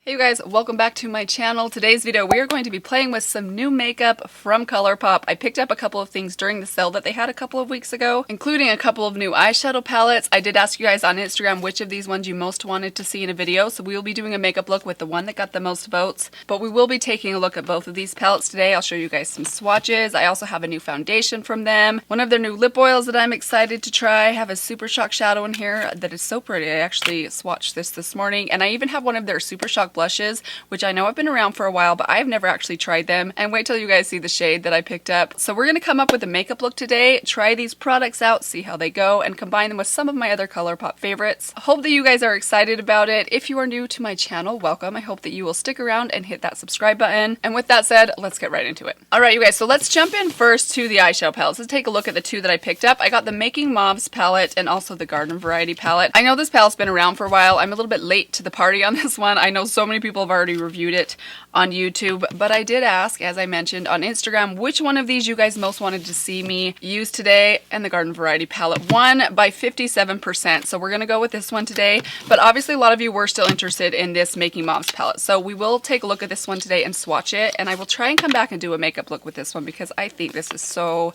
Hey you guys, welcome back to my channel. Today's video we are going to be playing with some new makeup from Colourpop. I picked up a couple of things during the sale that they had a couple of weeks ago, including a couple of new eyeshadow palettes. I did ask you guys on Instagram which of these ones you most wanted to see in a video, so we will be doing a makeup look with the one that got the most votes. But we will be taking a look at both of these palettes today. I'll show you guys some swatches. I also have a new foundation from them, one of their new lip oils that I'm excited to try. I have a Super Shock shadow in here that is so pretty. I actually swatched this morning, and I even have one of their Super Shock blushes, which I know have been around for a while, but I've never actually tried them. And wait till you guys see the shade that I picked up. So we're gonna come up with a makeup look today, try these products out, see how they go, and combine them with some of my other Colourpop favorites. I hope that you guys are excited about it. If you are new to my channel, welcome. I hope that you will stick around and hit that subscribe button. And with that said, let's get right into it. All right, you guys, so let's jump in first to the eyeshadow palettes. Let's take a look at the two that I picked up. I got the Making Mauves palette and also the Garden Variety palette. I know this palette's been around for a while. I'm a little bit late to the party on this one. I know so many people have already reviewed it on YouTube, but I did ask, as I mentioned on Instagram, which one of these you guys most wanted to see me use today, and the Garden Variety palette won by 57%. So we're gonna go with this one today, but obviously a lot of you were still interested in this Making Mauves palette. So we will take a look at this one today and swatch it, and I will try and come back and do a makeup look with this one because I think this is so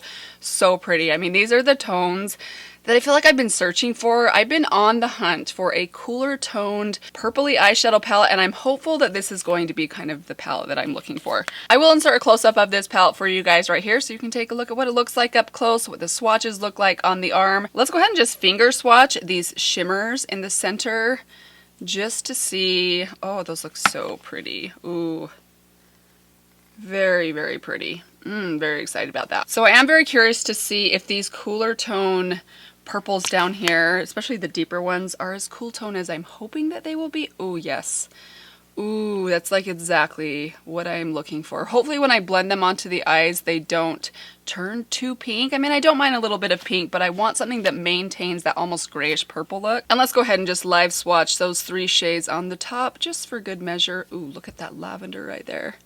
pretty. I mean, these are the tones that I feel like I've been searching for. I've been on the hunt for a cooler toned purpley eyeshadow palette, and I'm hopeful that this is going to be kind of the palette that I'm looking for. I will insert a close-up of this palette for you guys right here so you can take a look at what it looks like up close, what the swatches look like on the arm. Let's go ahead and just finger swatch these shimmers in the center just to see. Oh, those look so pretty. Ooh, very pretty. Very excited about that. So I am very curious to see if these cooler tone purples down here, especially the deeper ones, are as cool tone as I'm hoping that they will be. Oh yes. Ooh, that's like exactly what I'm looking for. Hopefully when I blend them onto the eyes, they don't turn too pink. I mean, I don't mind a little bit of pink, but I want something that maintains that almost grayish purple look. And let's go ahead and just live swatch those three shades on the top just for good measure. Ooh, look at that lavender right there.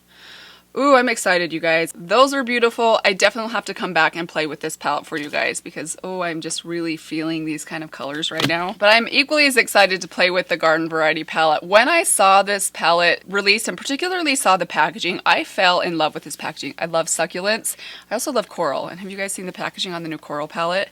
Ooh, I'm excited, you guys. Those are beautiful. I definitely will have to come back and play with this palette for you guys because, oh, I'm just really feeling these kind of colors right now. But I'm equally as excited to play with the Garden Variety palette. When I saw this palette released and particularly saw the packaging, I fell in love with this packaging. I love succulents. I also love coral. And have you guys seen the packaging on the new coral palette?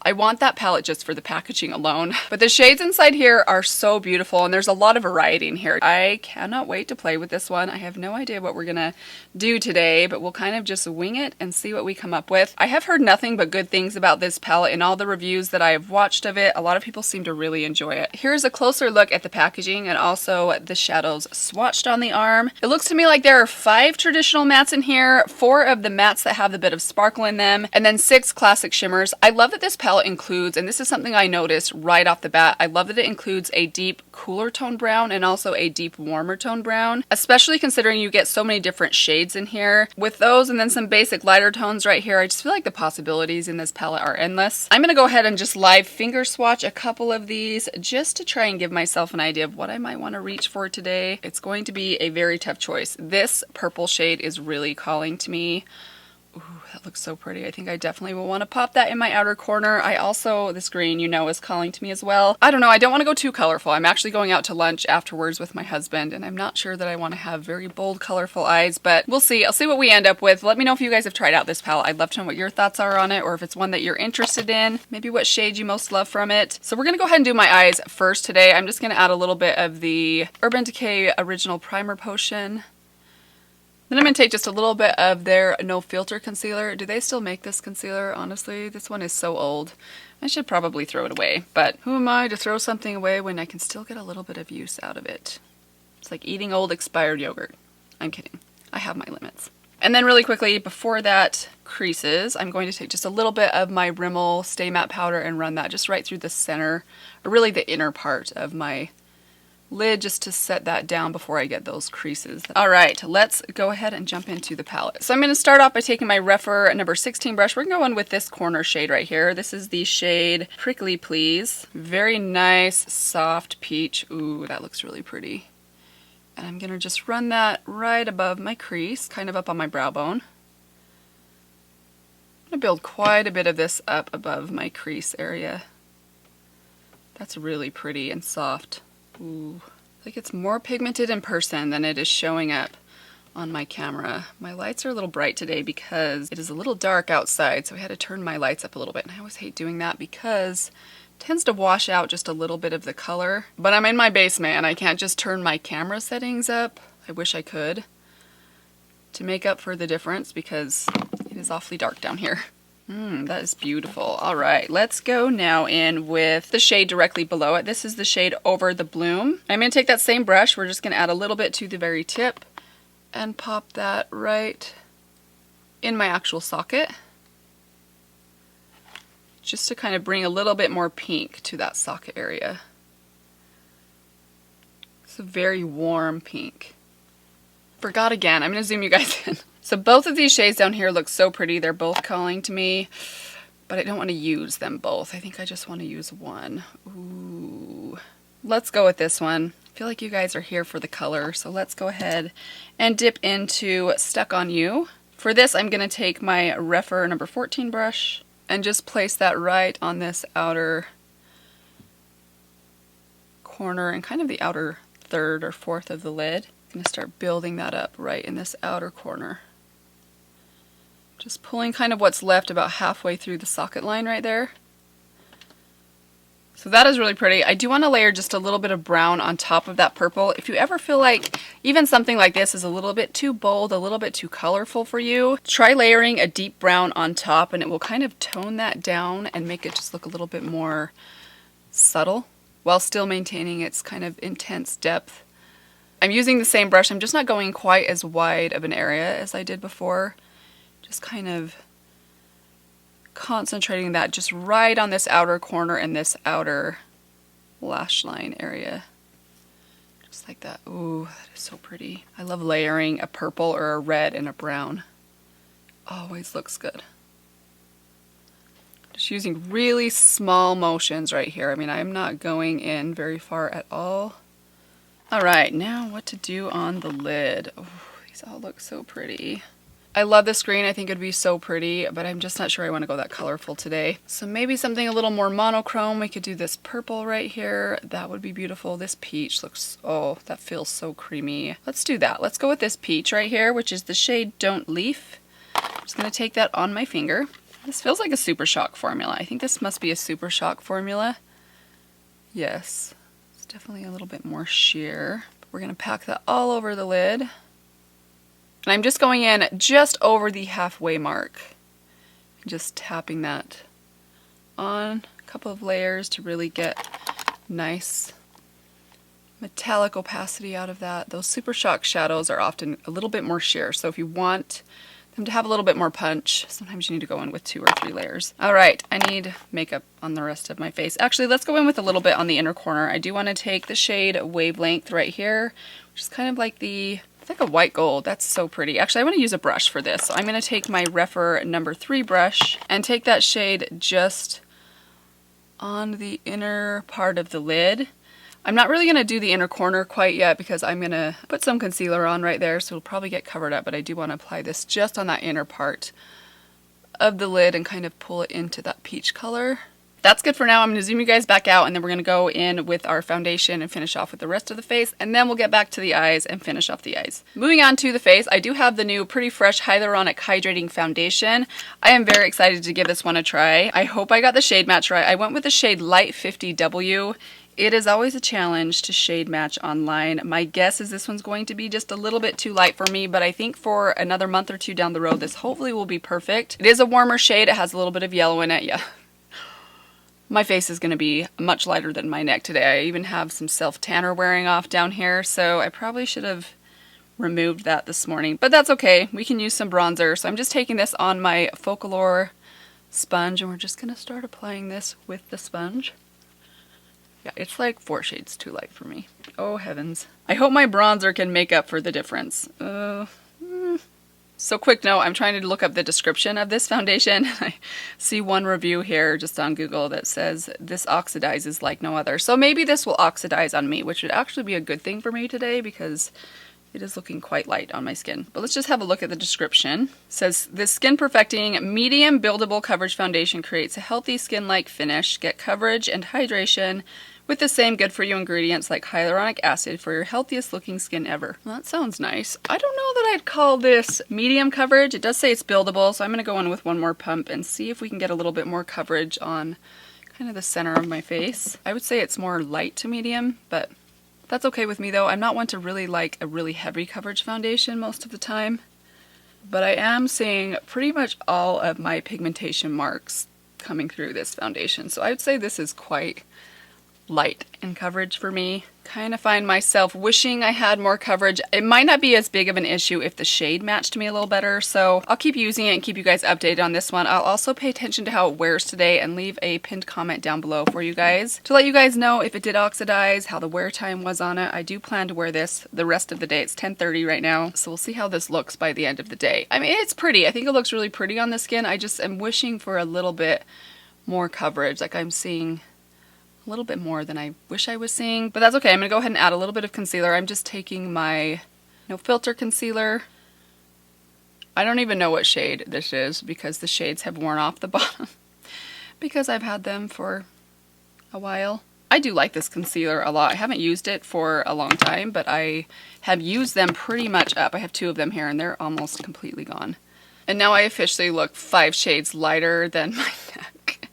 I want that palette just for the packaging alone. But the shades inside here are so beautiful, and there's a lot of variety in here. I cannot wait to play with this one. I have no idea what we're gonna do today, but we'll kind of just wing it and see what we come up with. I have heard nothing but good things about this palette in all the reviews that I have watched of it. A lot of people seem to really enjoy it. Here's a closer look at the packaging and also the shadows swatched on the arm. It looks to me like there are 5 traditional mattes in here, 4 of the mattes that have a bit of sparkle in them, and then 6 classic shimmers. I love that this palette includes, and this is something I noticed right off the bat, I love that it includes a deep cooler tone brown and also a deep warmer tone brown, especially considering you get so many different shades in here. With those and then some basic lighter tones right here, I just feel like the possibilities in this palette are endless. I'm gonna go ahead and just live finger swatch a couple of these just to try and give myself an idea of what I might want to reach for today. It's going to be a very tough choice. This purple shade is really calling to me. Ooh, that looks so pretty. I think I definitely will want to pop that in my outer corner. I also, this green, you know, is calling to me as well. I don't know, I don't want to go too colorful. I'm actually going out to lunch afterwards with my husband, and I'm not sure that I want to have very bold, colorful eyes, but we'll see. I'll see what we end up with. Let me know if you guys have tried out this palette. I'd love to know what your thoughts are on it, or if it's one that you're interested in, maybe what shade you most love from it. So we're going to go ahead and do my eyes first today. I'm just going to add a little bit of the Urban Decay Original Primer Potion. Then I'm going to take just a little bit of their No Filter concealer. Do they still make this concealer? Honestly, this one is so old. I should probably throw it away, but who am I to throw something away when I can still get a little bit of use out of it? It's like eating old expired yogurt. I'm kidding. I have my limits. And then really quickly, before that creases, I'm going to take just a little bit of my Rimmel Stay Matte Powder and run that just right through the center, or really the inner part of my lid, just to set that down before I get those creases. All right, let's go ahead and jump into the palette. So I'm going to start off by taking my Rephr number 16 brush. We're going with this corner shade right here. This is the shade Prickly Please. Very nice, soft peach. Ooh, that looks really pretty. And I'm going to just run that right above my crease, kind of up on my brow bone. I'm going to build quite a bit of this up above my crease area. That's really pretty and soft. Ooh, Like it's more pigmented in person than it is showing up on my camera. My lights are a little bright today because it is a little dark outside, so I had to turn my lights up a little bit, and I always hate doing that because it tends to wash out just a little bit of the color. But I'm in my basement and I can't just turn my camera settings up. I wish I could, to make up for the difference because it is awfully dark down here. That is beautiful. All right, let's go now in with the shade directly below it. This is the shade Over the Bloom. I'm going to take that same brush. We're just going to add a little bit to the very tip and pop that right in my actual socket, just to kind of bring a little bit more pink to that socket area. It's a very warm pink. Forgot again. I'm going to zoom you guys in. So both of these shades down here look so pretty. They're both calling to me, but I don't want to use them both. I think I just want to use one. Ooh. Let's go with this one. I feel like you guys are here for the color, so let's go ahead and dip into Stuck on You. For this, I'm going to take my Refer number 14 brush and just place that right on this outer corner and kind of the outer third or fourth of the lid. I'm going to start building that up right in this outer corner. Just pulling kind of what's left about halfway through the socket line right there. So that is really pretty. I do want to layer just a little bit of brown on top of that purple. If you ever feel like even something like this is a little bit too bold, a little bit too colorful for you, try layering a deep brown on top and it will kind of tone that down and make it just look a little bit more subtle while still maintaining its kind of intense depth. I'm using the same brush. I'm just not going quite as wide of an area as I did before. Just kind of concentrating that just right on this outer corner and this outer lash line area. Just like that. Ooh, that is so pretty. I love layering a purple or a red and a brown. Always looks good. Just using really small motions right here. I mean, I'm not going in very far at all. All right, now what to do on the lid. Oh, these all look so pretty. I love this green. I think it would be so pretty, but I'm just not sure I want to go that colorful today. So maybe something a little more monochrome. We could do this purple right here. That would be beautiful. This peach looks, oh, that feels so creamy. Let's do that. Let's go with this peach right here, which is the shade Don't Leaf. I'm just going to take that on my finger. This feels like a Super Shock formula. I think this must be a Super Shock formula. Yes, it's definitely a little bit more sheer. But we're going to pack that all over the lid. And I'm just going in just over the halfway mark. Just tapping that on a couple of layers to really get nice metallic opacity out of that. Those Super Shock shadows are often a little bit more sheer, so if you want them to have a little bit more punch, sometimes you need to go in with 2 or 3 layers. All right, I need makeup on the rest of my face. Actually, let's go in with a little bit on the inner corner. I do want to take the shade Wavelength right here, which is kind of like the, it's like a white gold. That's so pretty. Actually, I want to use a brush for this. So I'm going to take my Refer number 3 brush and take that shade just on the inner part of the lid. I'm not really going to do the inner corner quite yet because I'm going to put some concealer on right there, so it'll probably get covered up, but I do want to apply this just on that inner part of the lid and kind of pull it into that peach color. That's good for now. I'm going to zoom you guys back out and then we're going to go in with our foundation and finish off with the rest of the face, and then we'll get back to the eyes and finish off the eyes. Moving on to the face, I do have the new Pretty Fresh Hyaluronic Hydrating Foundation. I am very excited to give this one a try. I hope I got the shade match right. I went with the shade Light 50W. It is always a challenge to shade match online. My guess is this one's going to be just a little bit too light for me, but I think for another month or 2 down the road, this hopefully will be perfect. It is a warmer shade. It has a little bit of yellow in it. Yeah. My face is going to be much lighter than my neck today. I even have some self-tanner wearing off down here, so I probably should have removed that this morning, but that's okay. We can use some bronzer. So I'm just taking this on my Focalure sponge, and we're just going to start applying this with the sponge. Yeah, it's like 4 shades too light for me. Oh heavens. I hope my bronzer can make up for the difference. So quick note, I'm trying to look up the description of this foundation. I see one review here just on Google that says this oxidizes like no other. So maybe this will oxidize on me, which would actually be a good thing for me today because it is looking quite light on my skin. But let's just have a look at the description. It says, this skin perfecting medium buildable coverage foundation creates a healthy skin-like finish. Get coverage and hydration with the same good for you ingredients like hyaluronic acid for your healthiest looking skin ever. Well, that sounds nice. I don't know that I'd call this medium coverage. It does say it's buildable, so I'm going to go in with one more pump and see if we can get a little bit more coverage on kind of the center of my face. I would say it's more light to medium, but that's okay with me though. I'm not one to really like a really heavy coverage foundation most of the time, but I am seeing pretty much all of my pigmentation marks coming through this foundation. So I would say this is quite light in coverage for me. Kind of find myself wishing I had more coverage. It might not be as big of an issue if the shade matched me a little better, so I'll keep using it and keep you guys updated on this one. I'll also pay attention to how it wears today and leave a pinned comment down below for you guys to let you guys know if it did oxidize, how the wear time was on it. I do plan to wear this the rest of the day. It's 10:30 right now, so we'll see how this looks by the end of the day. I mean, it's pretty. I think it looks really pretty on the skin. I just am wishing for a little bit more coverage. Like I'm seeing a little bit more than I wish I was seeing, but that's okay. I'm gonna go ahead and add a little bit of concealer. I'm just taking my No Filter concealer. I don't even know what shade this is because the shades have worn off the bottom because I've had them for a while. I do like this concealer a lot. I haven't used it for a long time, but I have used them pretty much up. I have 2 of them here and they're almost completely gone. And now I officially look 5 shades lighter than my neck.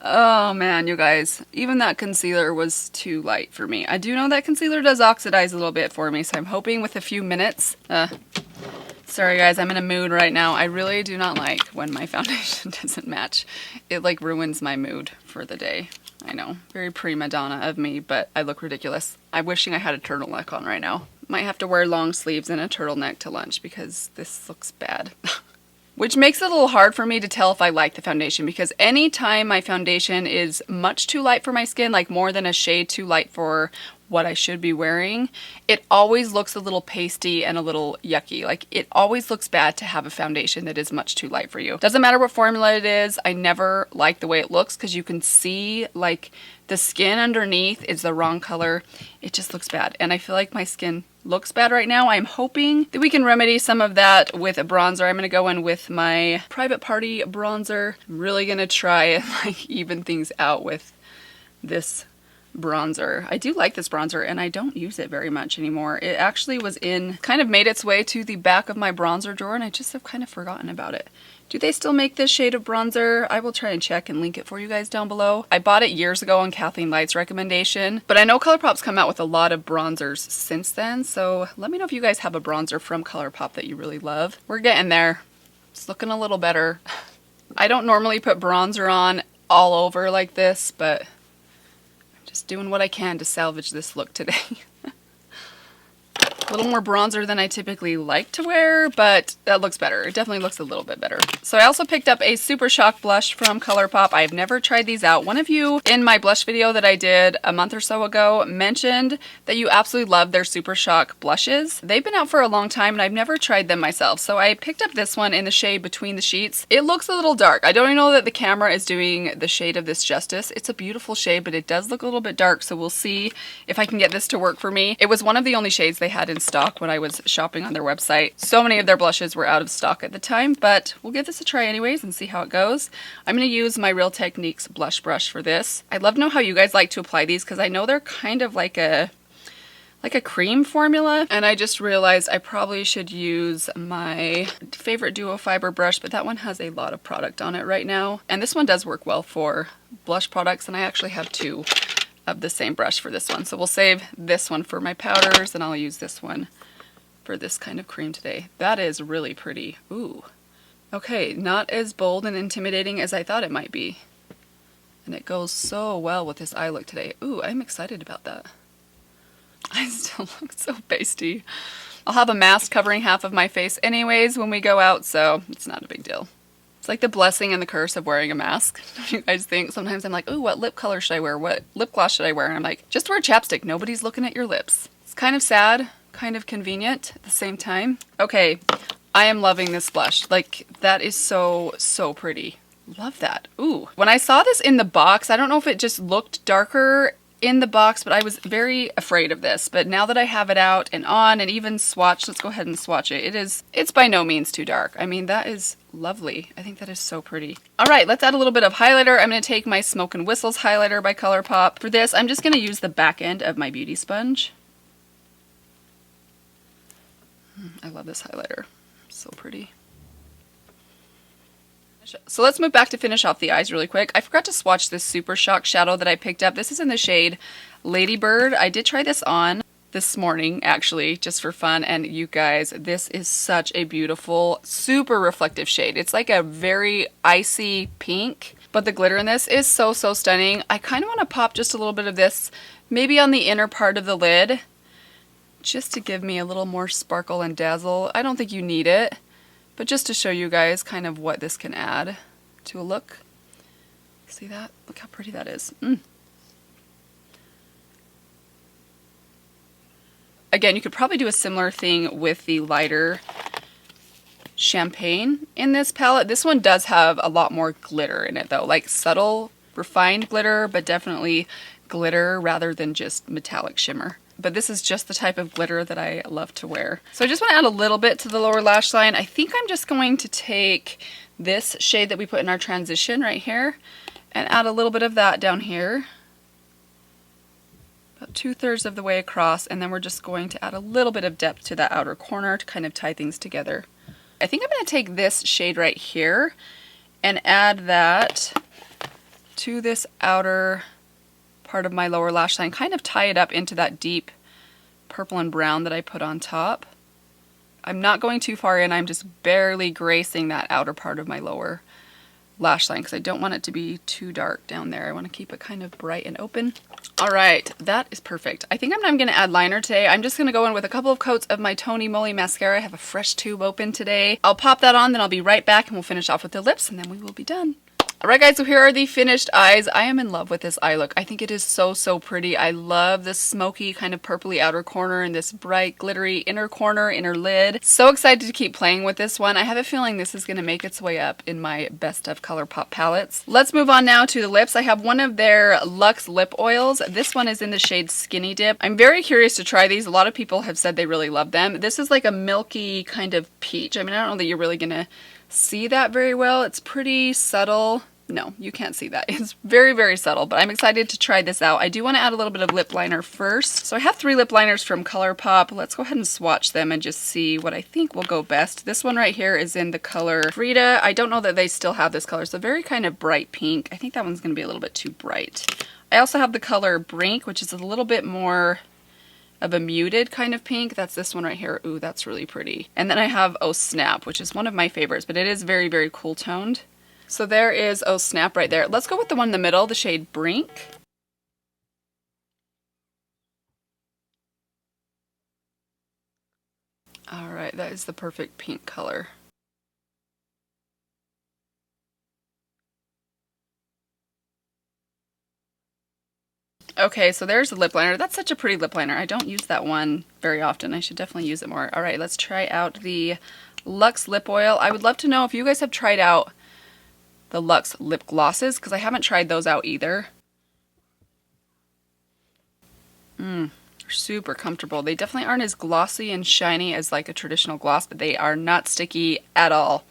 Oh man, you guys, even that concealer was too light for me. I do know that concealer does oxidize a little bit for me, so I'm hoping with a few minutes. Sorry guys, I'm in a mood right now. I really do not like when my foundation doesn't match. It like ruins my mood for the day. I know, very prima donna of me, but I look ridiculous. I'm wishing I had a turtleneck on right now. Might have to wear long sleeves and a turtleneck to lunch because this looks bad. Which makes it a little hard for me to tell if I like the foundation because anytime my foundation is much too light for my skin, like more than a shade too light for what I should be wearing, it always looks a little pasty and a little yucky. Like it always looks bad to have a foundation that is much too light for you. Doesn't matter what formula it is, I never like the way it looks because you can see like the skin underneath is the wrong color. It just looks bad and I feel like my skin looks bad right now. I'm hoping that we can remedy some of that with a bronzer. I'm going to go in with my Private Party bronzer. I'm really going to try and like even things out with this bronzer. I do like this bronzer and I don't use it very much anymore. It actually was kind of made its way to the back of my bronzer drawer and I just have kind of forgotten about it. Do they still make this shade of bronzer? I will try and check and link it for you guys down below. I bought it years ago on Kathleen Light's recommendation, but I know Colourpop's come out with a lot of bronzers since then, so let me know if you guys have a bronzer from Colourpop that you really love. We're getting there. It's looking a little better. I don't normally put bronzer on all over like this, but I'm just doing what I can to salvage this look today. A little more bronzer than I typically like to wear, but that looks better. It definitely looks a little bit better. So I also picked up a Super Shock blush from Colourpop. I've never tried these out. One of you in my blush video that I did a month or so ago mentioned that you absolutely love their Super Shock blushes. They've been out for a long time and I've never tried them myself. So I picked up this one in the shade Between the Sheets. It looks a little dark. I don't even know that the camera is doing the shade of this justice. It's a beautiful shade, but it does look a little bit dark. So we'll see if I can get this to work for me. It was one of the only shades they had in stock when I was shopping on their website. So many of their blushes were out of stock at the time, but we'll give this a try anyways and see how it goes. I'm going to use my Real Techniques blush brush for this. I'd love to know how you guys like to apply these because I know they're kind of like a cream formula, and I just realized I probably should use my favorite duo fiber brush, but that one has a lot of product on it right now, and this one does work well for blush products, and I actually have 2 of the same brush for this one. So we'll save this one for my powders and I'll use this one for this kind of cream today. That is really pretty. Ooh. Okay, not as bold and intimidating as I thought it might be. And it goes so well with this eye look today. Ooh, I'm excited about that. I still look so pasty. I'll have a mask covering half of my face anyways when we go out, so it's not a big deal. It's like the blessing and the curse of wearing a mask. Don't you guys think? Sometimes I'm like, ooh, what lip color should I wear? What lip gloss should I wear? And I'm like, just wear chapstick. Nobody's looking at your lips. It's kind of sad, kind of convenient at the same time. Okay, I am loving this blush. Like, that is so, so pretty. Love that. Ooh. When I saw this in the box, I don't know if it just looked darker in the box, but I was very afraid of this. But now that I have it out and on and even swatched, let's go ahead and swatch it. It's by no means too dark. I mean, that is lovely. I think that is so pretty. All right, let's add a little bit of highlighter. I'm going to take my Smoke and Whistles highlighter by Colourpop. For this, I'm just going to use the back end of my beauty sponge. I love this highlighter. So pretty. So let's move back to finish off the eyes really quick. I forgot to swatch this Super Shock shadow that I picked up. This is in the shade Ladybird. I did try this on this morning, actually, just for fun. And you guys, this is such a beautiful, super reflective shade. It's like a very icy pink, but the glitter in this is so, so stunning. I kind of want to pop just a little bit of this, maybe on the inner part of the lid, just to give me a little more sparkle and dazzle. I don't think you need it, but just to show you guys kind of what this can add to a look. See that? Look how pretty that is. Again, you could probably do a similar thing with the lighter champagne in this palette. This one does have a lot more glitter in it though, like subtle, refined glitter, but definitely glitter rather than just metallic shimmer. But this is just the type of glitter that I love to wear. So I just want to add a little bit to the lower lash line. I think I'm just going to take this shade that we put in our transition right here and add a little bit of that down here. About 2/3 of the way across, and then we're just going to add a little bit of depth to that outer corner to kind of tie things together. I think I'm going to take this shade right here and add that to this outer part of my lower lash line, kind of tie it up into that deep purple and brown that I put on top. I'm not going too far in, I'm just barely gracing that outer part of my lower lash line because I don't want it to be too dark down there. I want to keep it kind of bright and open. All right, that is perfect. I think I'm not going to add liner today. I'm just going to go in with a couple of coats of my Tony Moly mascara. I have a fresh tube open today. I'll pop that on, then I'll be right back and we'll finish off with the lips and then we will be done. Alright guys, so here are the finished eyes. I am in love with this eye look. I think it is so, so pretty. I love this smoky kind of purpley outer corner and this bright glittery inner corner, inner lid. So excited to keep playing with this one. I have a feeling this is going to make its way up in my best of Colourpop palettes. Let's move on now to the lips. I have one of their Luxe lip oils. This one is in the shade Skinny Dip. I'm very curious to try these. A lot of people have said they really love them. This is like a milky kind of peach. I mean, I don't know that you're really going to see that very well. It's pretty subtle. No, you can't see that. It's very, very subtle, but I'm excited to try this out. I do want to add a little bit of lip liner first. So I have 3 lip liners from Colourpop. Let's go ahead and swatch them and just see what I think will go best. This one right here is in the color Frida. I don't know that they still have this color. It's a very kind of bright pink. I think that one's going to be a little bit too bright. I also have the color Brink, which is a little bit more of a muted kind of pink. That's this one right here. Ooh, that's really pretty. And then I have Oh Snap, which is one of my favorites, but it is very, very cool toned. So there is Oh Snap right there. Let's go with the one in the middle, the shade Brink. Alright, that is the perfect pink color. Okay, so there's the lip liner. That's such a pretty lip liner. I don't use that one very often. I should definitely use it more. Alright, let's try out the Luxe lip oil. I would love to know if you guys have tried out the Luxe lip glosses, because I haven't tried those out either. They're super comfortable. They definitely aren't as glossy and shiny as like a traditional gloss, but they are not sticky at all.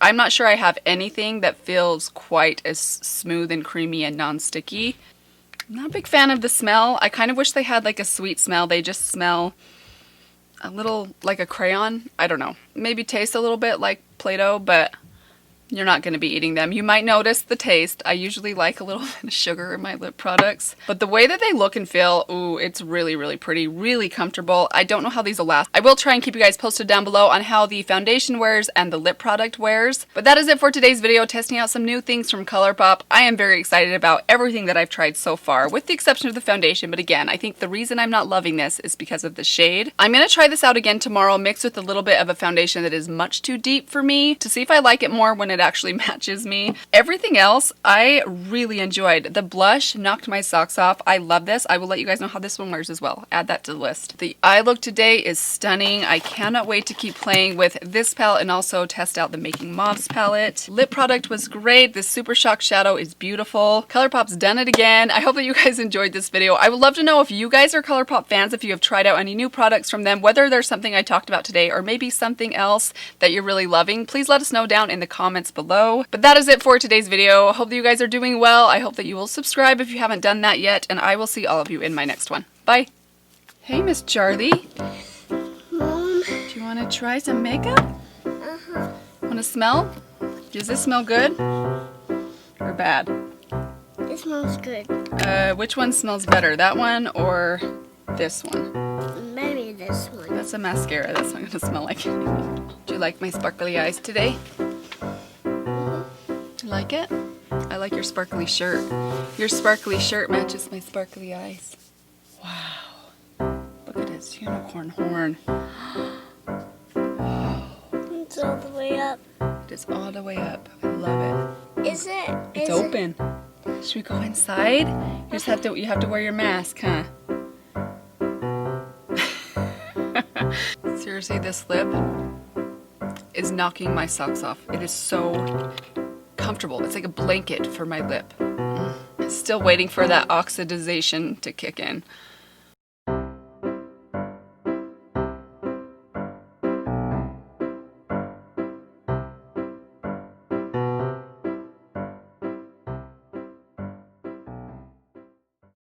I'm not sure I have anything that feels quite as smooth and creamy and non-sticky. I'm not a big fan of the smell. I kind of wish they had like a sweet smell. They just smell a little like a crayon. I don't know. Maybe taste a little bit like Play-Doh, but you're not going to be eating them. You might notice the taste. I usually like a little bit of sugar in my lip products. But the way that they look and feel, ooh, it's really, really pretty. Really comfortable. I don't know how these will last. I will try and keep you guys posted down below on how the foundation wears and the lip product wears. But that is it for today's video, testing out some new things from Colourpop. I am very excited about everything that I've tried so far, with the exception of the foundation. But again, I think the reason I'm not loving this is because of the shade. I'm going to try this out again tomorrow, mixed with a little bit of a foundation that is much too deep for me, to see if I like it more when it it actually matches me. Everything else I really enjoyed. The blush knocked my socks off. I love this. I will let you guys know how this one wears as well. Add that to the list. The eye look today is stunning. I cannot wait to keep playing with this palette and also test out the Making Mauves palette. Lip product was great. This Super Shock shadow is beautiful. Colourpop's done it again. I hope that you guys enjoyed this video. I would love to know if you guys are Colourpop fans, if you have tried out any new products from them, whether there's something I talked about today or maybe something else that you're really loving. Please let us know down in the comments below. But that is it for today's video. I hope that you guys are doing well. I hope that you will subscribe if you haven't done that yet, and I will see all of you in my next one. Bye. Hey, Miss Charlie. Mom. Do you want to try some makeup? Uh-huh. Want to smell? Does this smell good or bad? It smells good. Which one smells better? That one or this one? Maybe this one. That's a mascara. That's not going to smell like anything. Do you like my sparkly eyes today? You like it? I like your sparkly shirt. Your sparkly shirt matches my sparkly eyes. Wow. Look at his unicorn horn. It's all the way up. It is all the way up. I love it. Is it? It's open. Should we go inside? You have to wear your mask, huh? Seriously, this lip is knocking my socks off. It is so comfortable. It's like a blanket for my lip. Still waiting for that oxidization to kick in.